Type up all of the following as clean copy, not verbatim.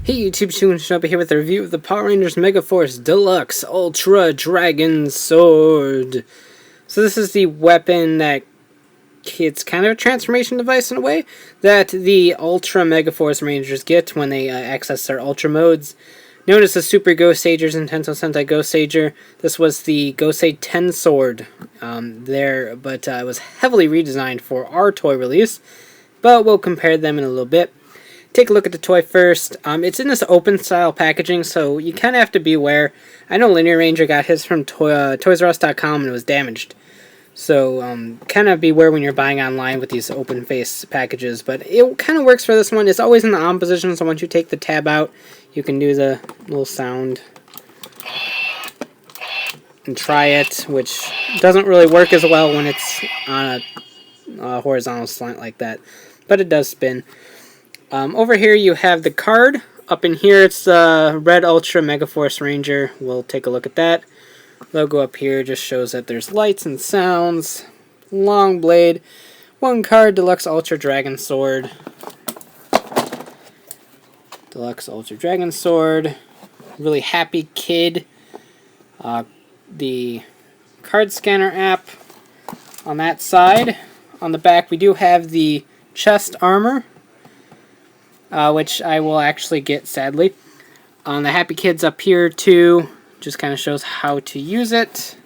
Hey YouTube, Shinobi here with a review of the Power Rangers Megaforce Deluxe Ultra Dragon Sword. So this is the weapon that it's kind of a transformation device in a way that the Ultra Megaforce Rangers get when they access their Ultra modes. Known as the Super Goseigers in Tensou Sentai Goseiger, this was the Gosei Tensword but it was heavily redesigned for our toy release, but we'll compare them in a little bit. Take a look at the toy first. It's in this open style packaging, so you kind of have to be aware. I know Linear Ranger got his from ToysRUs.com and it was damaged. So kind of beware when you're buying online with these open face packages. But it kind of works for this one. It's always in the on position, so once you take the tab out, you can do the little sound and try it, which doesn't really work as well when it's on a horizontal slant like that. But it does spin. Over here you have the card. Up in here it's the Red Ultra Megaforce Ranger. We'll take a look at that. Logo up here just shows that there's lights and sounds. Long blade. One card, Deluxe Ultra Dragon Sword. Deluxe Ultra Dragon Sword. Really happy kid. The card scanner app on that side. On the back we do have the chest armor, which I will actually get, sadly. On the Happy Kids up here, too, just kind of shows how to use it.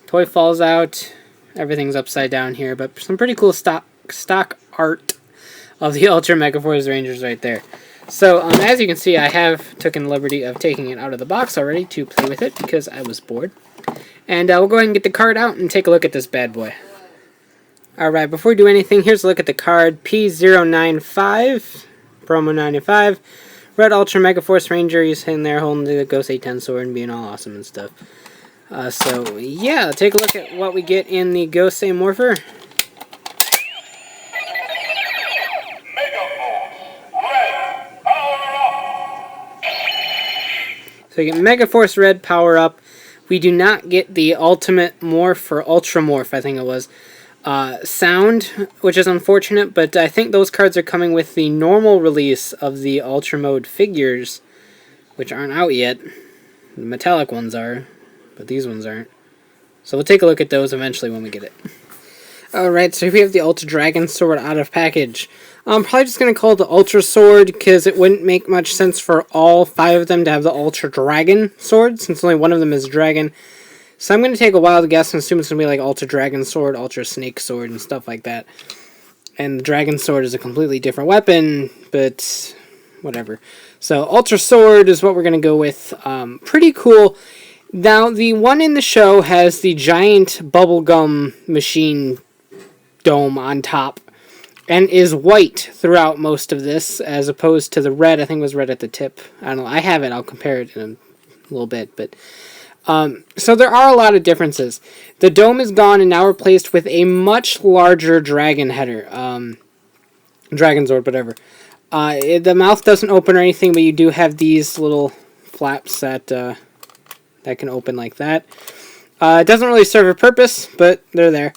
Toy falls out. Everything's upside down here, but some pretty cool stock art of the Ultra Megaforce Rangers right there. So, as you can see, I have taken the liberty of taking it out of the box already to play with it because I was bored. And we'll go ahead and get the card out and take a look at this bad boy. Alright, before we do anything, here's a look at the card. P095, promo 95. Red Ultra Megaforce Ranger, he's in there holding the Gosei Tensword and being all awesome and stuff. So, yeah, take a look at what we get in the Gosei Morpher. So you get Megaforce Red Power Up. We do not get the Ultimate Morph or Ultra Morph, I think it was. Sound, which is unfortunate, but I think those cards are coming with the normal release of the Ultra Mode figures, which aren't out yet. The metallic ones are, but these ones aren't. So we'll take a look at those eventually when we get it. Alright, so here we have the Ultra Dragon Sword out of package. I'm probably just going to call it the Ultra Sword, because it wouldn't make much sense for all 5 of them to have the Ultra Dragon Sword, since only one of them is Dragon. So I'm going to take a wild guess and assume it's going to be like Ultra Dragon Sword, Ultra Snake Sword, and stuff like that. And the Dragon Sword is a completely different weapon, but whatever. So Ultra Sword is what we're going to go with. Pretty cool. Now, the one in the show has the giant bubblegum machine dome on top, and is white throughout most of this, as opposed to the red. I think it was red at the tip. I don't know. I have it. I'll compare it in a little bit, but... so there are a lot of differences. The dome is gone and now replaced with a much larger dragon header. Dragon Zord, whatever. The mouth doesn't open or anything, but you do have these little flaps that can open like that. It doesn't really serve a purpose, but they're there.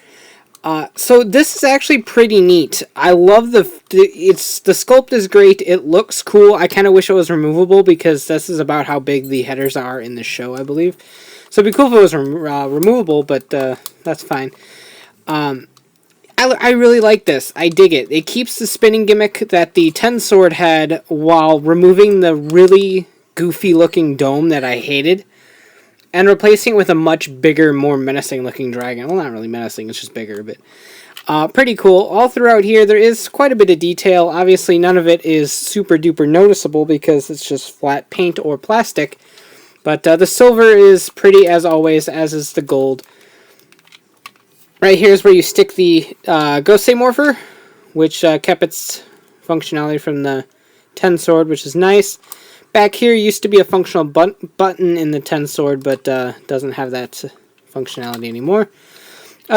So this is actually pretty neat. I love the sculpt is great. It looks cool. I kind of wish it was removable because this is about how big the headers are in the show, I believe. So it'd be cool if it was removable, but that's fine. I really like this. I dig it. It keeps the spinning gimmick that the Tensword had while removing the really goofy looking dome that I hated. And replacing it with a much bigger, more menacing looking dragon. Well, not really menacing, it's just bigger, but pretty cool. All throughout here, there is quite a bit of detail. Obviously, none of it is super duper noticeable because it's just flat paint or plastic. But the silver is pretty as always, as is the gold. Right here is where you stick the Gosei Morpher, which kept its functionality from the Tensword, which is nice. Back here used to be a functional button in the Tensword, but doesn't have that functionality anymore.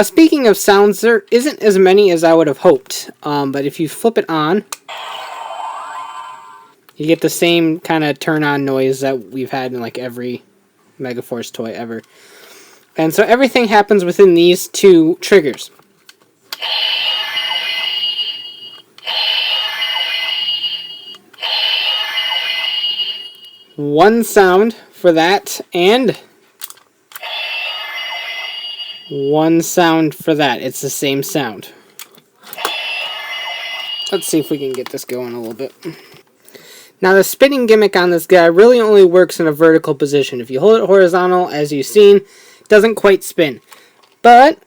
Speaking of sounds, there isn't as many as I would have hoped, but if you flip it on, you get the same kind of turn-on noise that we've had in like every Megaforce toy ever. And so everything happens within these 2 triggers. one sound for that, and one sound for that. It's the same sound. Let's see if we can get this going a little bit. Now the spinning gimmick on this guy really only works in a vertical position. If you hold it horizontal, as you've seen, it doesn't quite spin. But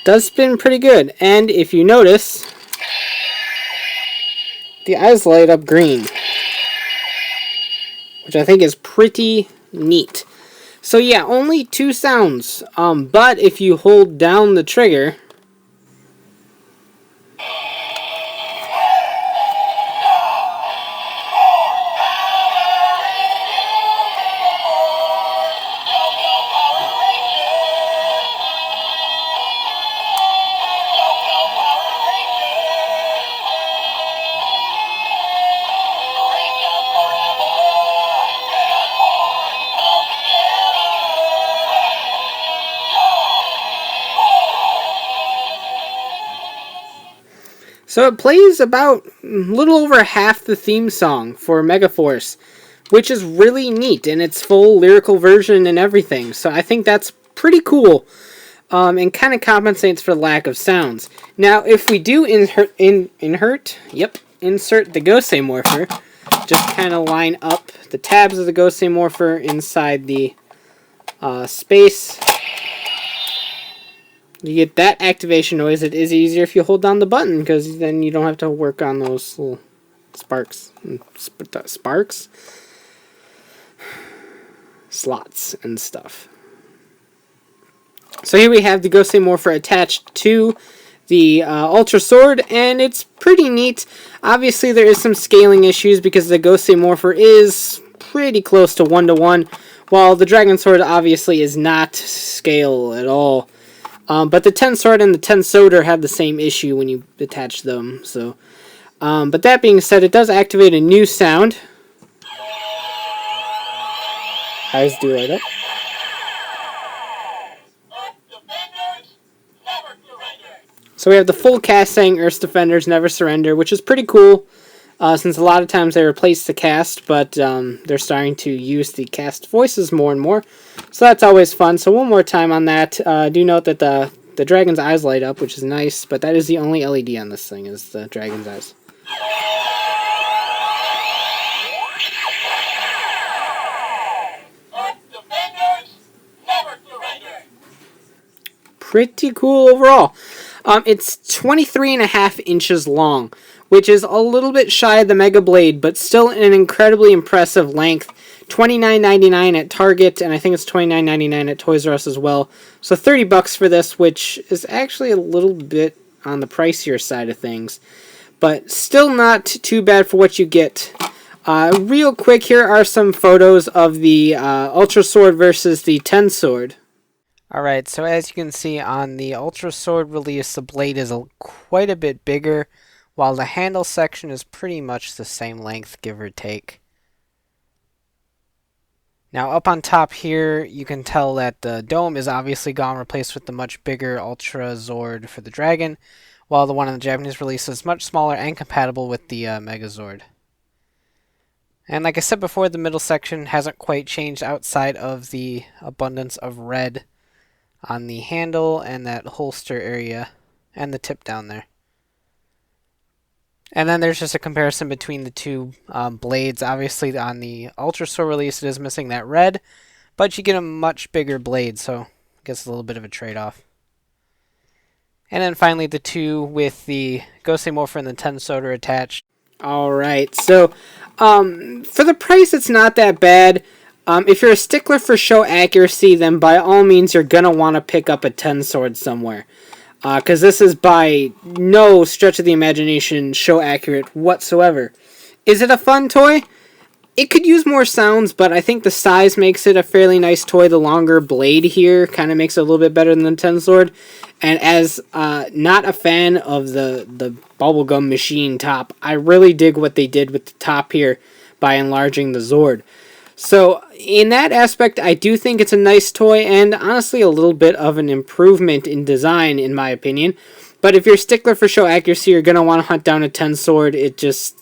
does spin pretty good. And if you notice, the eyes light up green, which I think is pretty neat. So yeah, only two sounds. But if you hold down the trigger, so it plays about a little over half the theme song for Megaforce, which is really neat, and its full lyrical version and everything. So I think that's pretty cool, and kind of compensates for the lack of sounds. Now, if we do insert the Gosei Morpher, just kind of line up the tabs of the Gosei Morpher inside the space, you get that activation noise. It is easier if you hold down the button, because then you don't have to work on those little sparks. Slots and stuff. So here we have the Gosei Morpher attached to the Ultra Sword, and it's pretty neat. Obviously there is some scaling issues because the Gosei Morpher is pretty close to 1-to-1, while the Dragon Sword obviously is not scale at all. But the Tensword and the Tensouder have the same issue when you attach them. So, but that being said, it does activate a new sound. Eyes do light up. So we have the full cast saying Earth's Defenders Never Surrender, which is pretty cool, since a lot of times they replace the cast, but they're starting to use the cast voices more and more. So that's always fun. So one more time on that. Do note that the dragon's eyes light up, which is nice, but that is the only LED on this thing, is the dragon's eyes. Pretty cool overall. It's 23.5 inches long, which is a little bit shy of the Mega Blade, but still an incredibly impressive length. $29.99 at Target, and I think it's $29.99 at Toys R Us as well. So $30 for this, which is actually a little bit on the pricier side of things, but still not too bad for what you get. Real quick, here are some photos of the Ultra Sword versus the Tensword. Alright, so as you can see on the Ultra Sword release, the blade is quite a bit bigger, while the handle section is pretty much the same length, give or take. Now up on top here, you can tell that the dome is obviously gone, replaced with the much bigger Ultra Zord for the Dragon, while the one in the Japanese release is much smaller and compatible with the Megazord. And like I said before, the middle section hasn't quite changed outside of the abundance of red on the handle and that holster area and the tip down there. And then there's just a comparison between the two blades. Obviously on the Ultra Sword release it is missing that red, but you get a much bigger blade, so I guess a little bit of a trade-off. And then finally the two with the Gosei Morpher and the Tensouder attached. Alright, so for the price it's not that bad. If you're a stickler for show accuracy, then by all means you're going to want to pick up a Tensword somewhere. Because this is by no stretch of the imagination show accurate whatsoever. Is it a fun toy? It could use more sounds, but I think the size makes it a fairly nice toy. The longer blade here kind of makes it a little bit better than the Tensword. And as not a fan of the bubblegum machine top, I really dig what they did with the top here by enlarging the Zord. So in that aspect, I do think it's a nice toy, and honestly a little bit of an improvement in design, in my opinion. But if you're a stickler for show accuracy, you're going to want to hunt down a Tensword.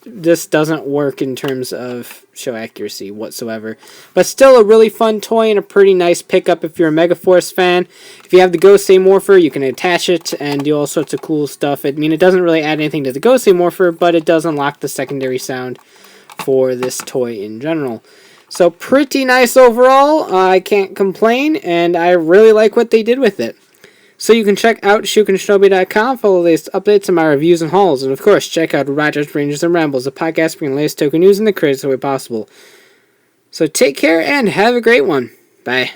This doesn't work in terms of show accuracy whatsoever. But still a really fun toy and a pretty nice pickup if you're a Megaforce fan. If you have the Gosei Morpher, you can attach it and do all sorts of cool stuff. I mean, it doesn't really add anything to the Gosei Morpher, but it does unlock the secondary sound for this toy in general. So pretty nice overall. I can't complain, and I really like what they did with it. So you can check out shukenshinobi.com for the latest updates on my reviews and hauls. And of course, check out Rogers, Rangers, and Rambles, a podcast bringing the latest token news in the craziest way possible. So take care and have a great one. Bye.